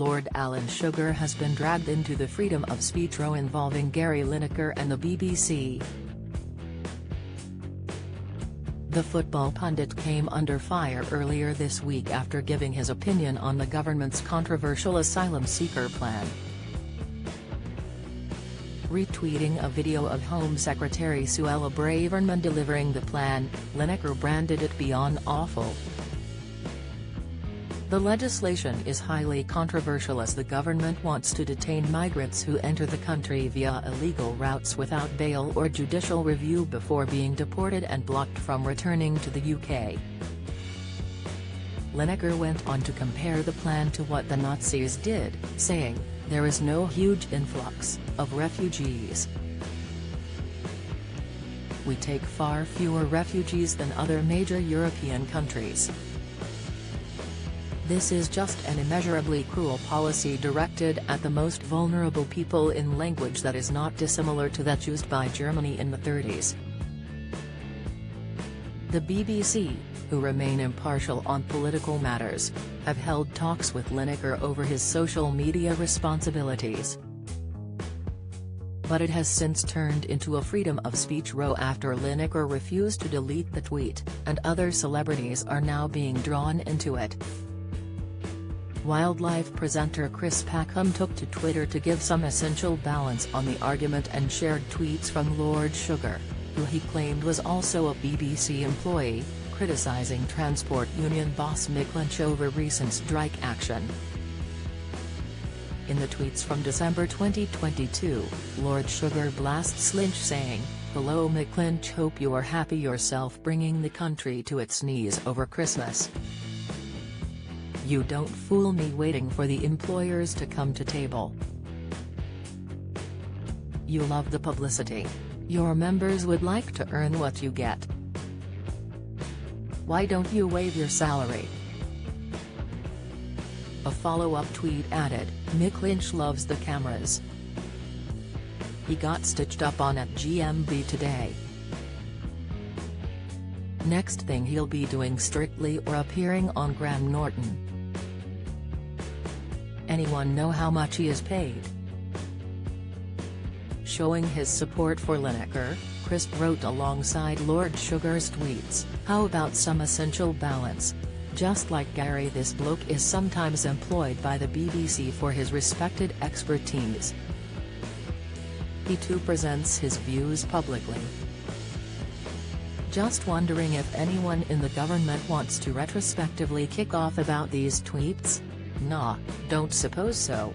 Lord Alan Sugar has been dragged into the freedom of speech row involving Gary Lineker and the BBC. The football pundit came under fire earlier this week after giving his opinion on the government's controversial asylum seeker plan. Retweeting a video of Home Secretary Suella Braverman delivering the plan, Lineker branded it beyond awful. The legislation is highly controversial as the government wants to detain migrants who enter the country via illegal routes without bail or judicial review before being deported and blocked from returning to the UK. Lineker went on to compare the plan to what the Nazis did, saying, "There is no huge influx of refugees. We take far fewer refugees than other major European countries. This is just an immeasurably cruel policy directed at the most vulnerable people in language that is not dissimilar to that used by Germany in the 30s. The BBC, who remain impartial on political matters, have held talks with Lineker over his social media responsibilities. But it has since turned into a freedom of speech row after Lineker refused to delete the tweet, and other celebrities are now being drawn into it. Wildlife presenter Packham took to Twitter to give some essential balance on the argument and shared tweets from Lord Sugar, who he claimed was also a BBC employee, criticising transport union boss Mick Lynch over recent strike action. In the tweets from December 2022, Lord Sugar blasts Lynch saying, "Hello Mick Lynch, hope you are happy yourself bringing the country to its knees over Christmas. You don't fool me waiting for the employers to come to table. You love the publicity. Your members would like to earn what you get. Why don't you waive your salary?" A follow-up tweet added, "Mick Lynch loves the cameras. He got stitched up on at GMB today. Next thing he'll be doing Strictly or appearing on Graham Norton. Anyone know how much he is paid?" Showing his support for Lineker, Chris wrote alongside Lord Sugar's tweets, "How about some essential balance? Just like Gary, this bloke is sometimes employed by the BBC for his respected expertise. He too presents his views publicly. Just wondering if anyone in the government wants to retrospectively kick off about these tweets? Nah, don't suppose so."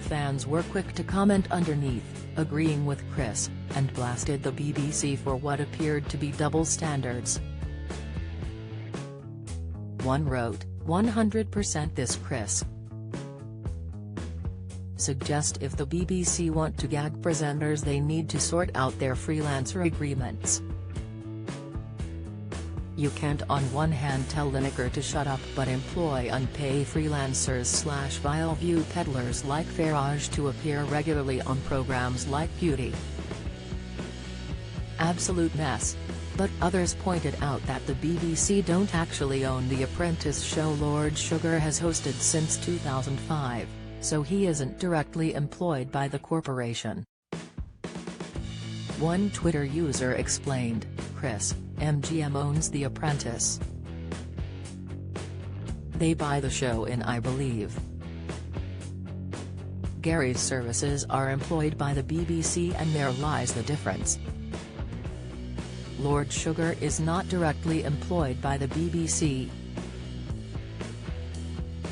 Fans were quick to comment underneath, agreeing with Chris, and blasted the BBC for what appeared to be double standards. One wrote, "100% this Chris suggest if the BBC want to gag presenters they need to sort out their freelancer agreements. You can't on one hand tell Lineker to shut up but employ unpaid freelancers/vile view peddlers like Farage to appear regularly on programs like Beauty. Absolute mess." But others pointed out that the BBC don't actually own The Apprentice show Lord Sugar has hosted since 2005, so he isn't directly employed by the corporation. One Twitter user explained, "Chris, MGM owns The Apprentice. They buy the show in, I believe. Gary's services are employed by the BBC and there lies the difference. Lord Sugar is not directly employed by the BBC."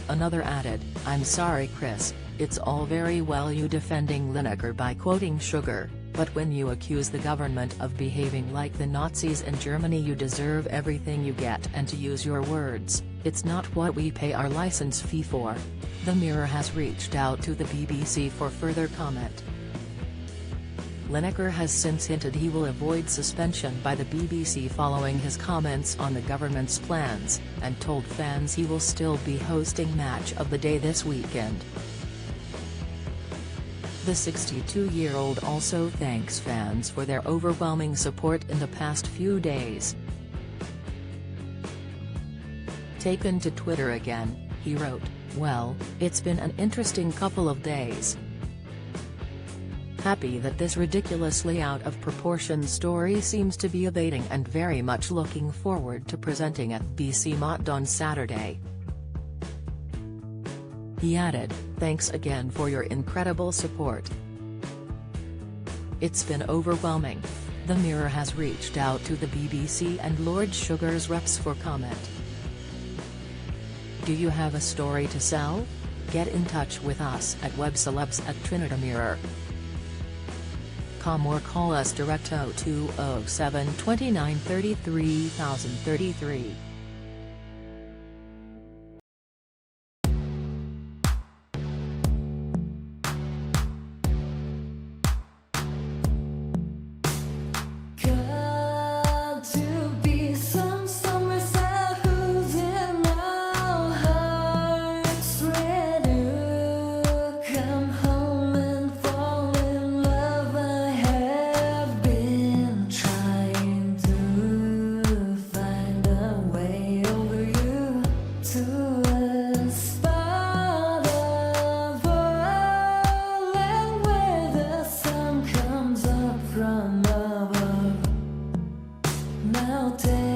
Another added, "I'm sorry Chris, it's all very well you defending Lineker by quoting Sugar, but when you accuse the government of behaving like the Nazis in Germany you deserve everything you get, and to use your words, it's not what we pay our license fee for." The Mirror has reached out to the BBC for further comment. Lineker has since hinted he will avoid suspension by the BBC following his comments on the government's plans, and told fans he will still be hosting Match of the Day this weekend. The 62-year-old also thanks fans for their overwhelming support in the past few days. Taken to Twitter again, He wrote, "Well, it's been an interesting couple of days. Happy that this ridiculously out of proportion story seems to be abating and very much looking forward to presenting at BC Mott on Saturday." He added, "Thanks again for your incredible support. It's been overwhelming." The Mirror has reached out to the BBC and Lord Sugar's reps for comment. Do you have a story to sell? Get in touch with us at webcelebs@trinitymirror.com or call us direct 0207 29 33 033. Now take